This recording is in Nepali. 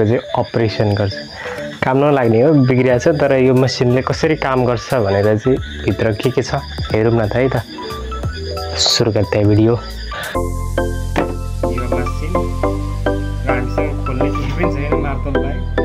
चाहिँ अपरेसन गर्छ। काम नलाग्ने हो, बिग्रिएको छ, तर यो मसिनले कसरी काम गर्छ भनेर चाहिँ भित्र के छ हेरौँ न त है त। सुरु गर्दै भिडियो। यो मसिन हामीसँग खोल्ने केही पनि छैन मार्तललाई।